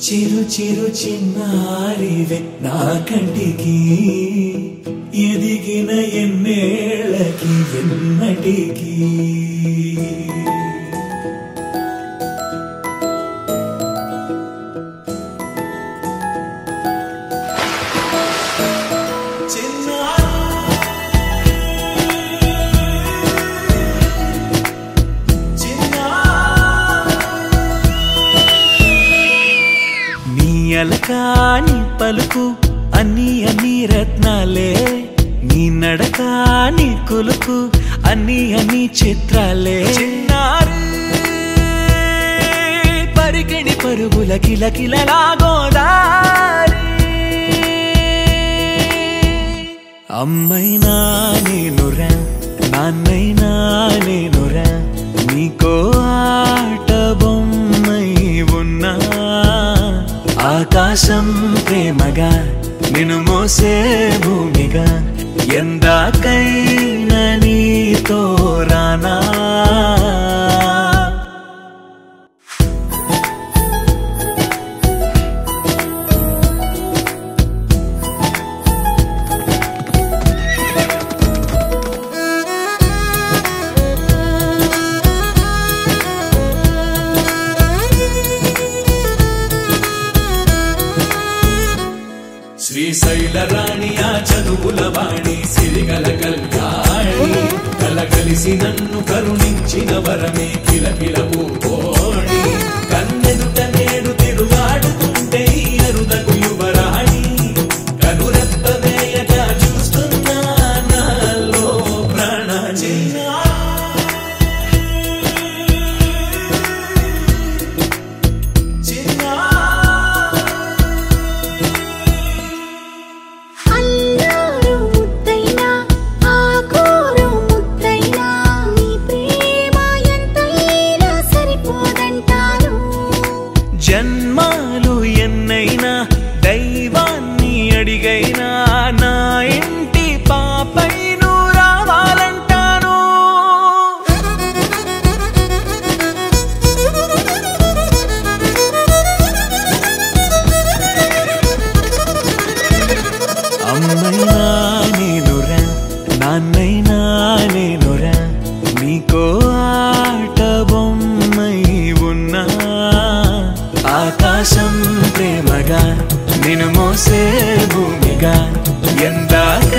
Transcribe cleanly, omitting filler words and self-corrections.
చిరు చిరు చిన్నారివే నా కంటికి ఎదిగిన ఎన్నేళ్ళకి ఎన్నటికి అలకాని పలుకు అన్ని అన్ని రత్నాలే నీ నడకాని కులుకు అన్ని అన్ని చిత్రాలే చిన్నారి పరికిణి పరుగుల కిలకిలలా గోదారి అమ్మైనా నేనురా నాన్నైనా నేనురా నీకో ఆట బొమ్మై ఉన్నా ఆకాశం ప్రేమగా నిన్ను మోసే భూమిగా ఎందాకైనా నీతో రానా శ్రీశైల రాణి ఆ చదువుల వాణి సిరిగల కళ్యాణి కలగలిసి నన్ను కరుణించిన వరమే కిలకిల పూకోణి కన్నెదుట నేడు తిరుగాడుతుంటే అరుదకు యువరాణి కనురెప్ప వేయగా చూస్తున్నా నాలో ప్రాణ జన్మాలు ఎన్నైనా దైవాన్ని అడిగైనా నా ఇంటి పాపై నువ్వు రావాలంటాను అమ్మైనా నేనురా నాన్నైనా నేనురా నీకో ఆట బొమ్మై ఉన్నా ఆకాశం ప్రేమగా నిన్ను మోసే భూమిగా ఎందాక